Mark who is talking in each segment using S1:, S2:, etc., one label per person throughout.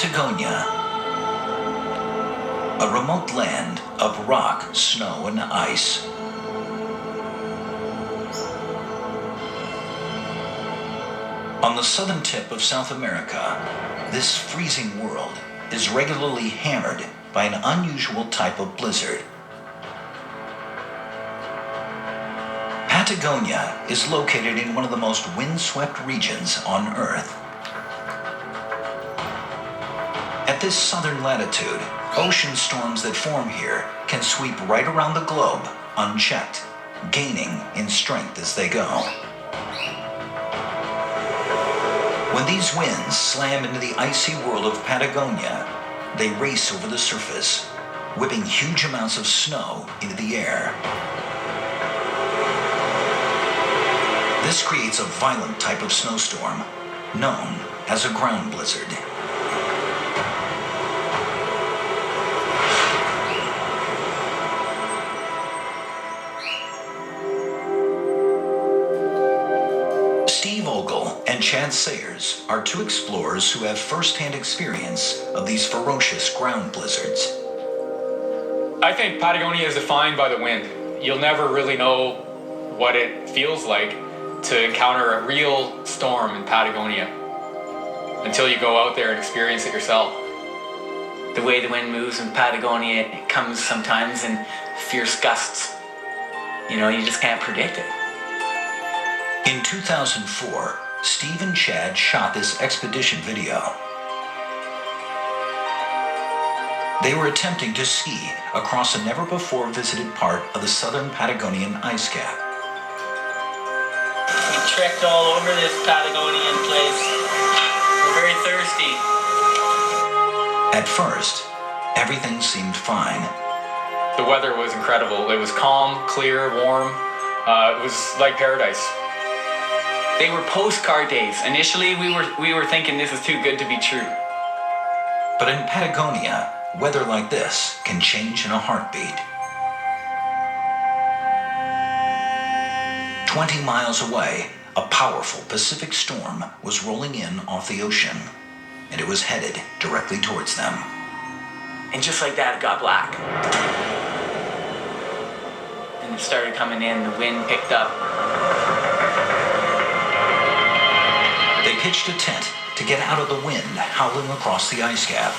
S1: Patagonia, a remote land of rock, snow, and ice. On the southern tip of South America, this freezing world is regularly hammered by an unusual type of blizzard. Patagonia is located in one of the most windswept regions on Earth. At this southern latitude, ocean storms that form here can sweep right around the globe unchecked, gaining in strength as they go. When these winds slam into the icy world of Patagonia, they race over the surface, whipping huge amounts of snow into the air. This creates a violent type of snowstorm, known as a ground blizzard. And Chad Sayers are two explorers who have first-hand experience of these ferocious ground blizzards.
S2: I think Patagonia is defined by the wind. You'll never really know what it feels like to encounter a real storm in Patagonia until you go out there and experience it yourself.
S3: The way the wind moves in Patagonia, it comes sometimes in fierce gusts. You just can't predict it.
S1: In 2004, Steve and Chad shot this expedition video. They were attempting to ski across a never-before-visited part of the southern Patagonian ice cap.
S4: We trekked all over this Patagonian place. We're very thirsty.
S1: At first, everything seemed fine.
S2: The weather was incredible. It was calm, clear, warm. It was like paradise.
S3: They were postcard days. Initially, we were thinking this is too good to be true.
S1: But in Patagonia, weather like this can change in a heartbeat. 20 miles away, a powerful Pacific storm was rolling in off the ocean, and it was headed directly towards them.
S3: And just like that, it got black. And it started coming in, the wind picked up.
S1: They pitched a tent to get out of the wind howling across the ice cap.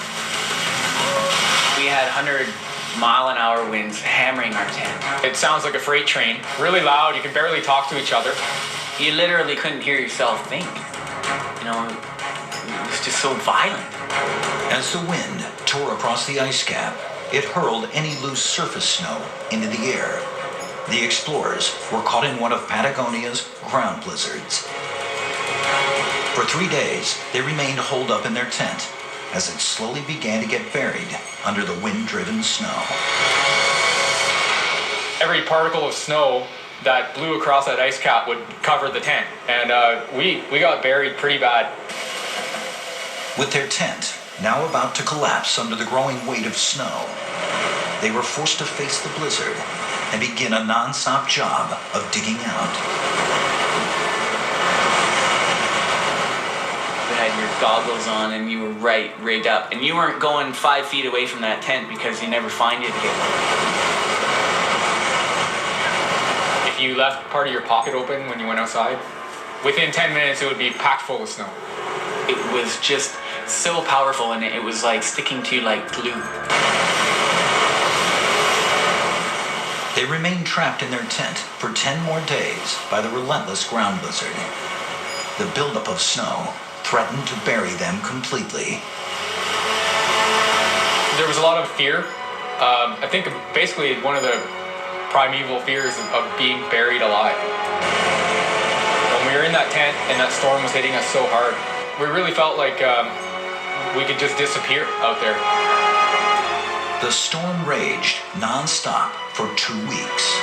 S3: We had 100-mile-an-hour winds hammering our tent.
S2: It sounds like a freight train, really loud. You can barely talk to each other.
S3: You literally couldn't hear yourself think. It was just so violent.
S1: As the wind tore across the ice cap, it hurled any loose surface snow into the air. The explorers were caught in one of Patagonia's ground blizzards. For 3 days, they remained holed up in their tent as it slowly began to get buried under the wind-driven snow.
S2: Every particle of snow that blew across that ice cap would cover the tent, and we got buried pretty bad.
S1: With their tent now about to collapse under the growing weight of snow, they were forced to face the blizzard and begin a non-stop job of digging out.
S3: Had your goggles on and you were rigged up, and you weren't going 5 feet away from that tent because you never find it again.
S2: If you left part of your pocket open when you went outside, within 10 minutes it would be packed full of snow.
S3: It was just so powerful, and it was like sticking to like glue.
S1: They remained trapped in their tent for 10 more days by the relentless ground blizzard. The buildup of snow threatened to bury them completely.
S2: There was a lot of fear. I think basically one of the primeval fears of being buried alive. When we were in that tent and that storm was hitting us so hard, we really felt like we could just disappear out there.
S1: The storm raged non-stop for 2 weeks.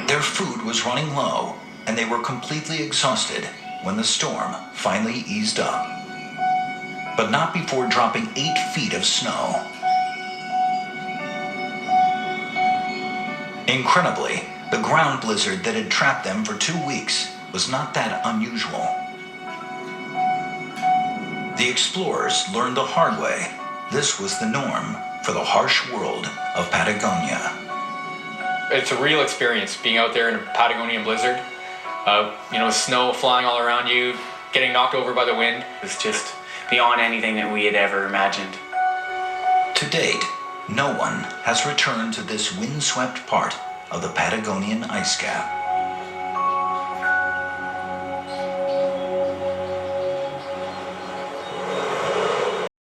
S1: Their food was running low, and they were completely exhausted when the storm finally eased up. But not before dropping 8 feet of snow. Incredibly, the ground blizzard that had trapped them for 2 weeks was not that unusual. The explorers learned the hard way. This was the norm for the harsh world of Patagonia.
S2: It's a real experience being out there in a Patagonian blizzard. Snow flying all around you, getting knocked over by the wind.
S3: It's just beyond anything that we had ever imagined.
S1: To date, no one has returned to this windswept part of the Patagonian ice cap.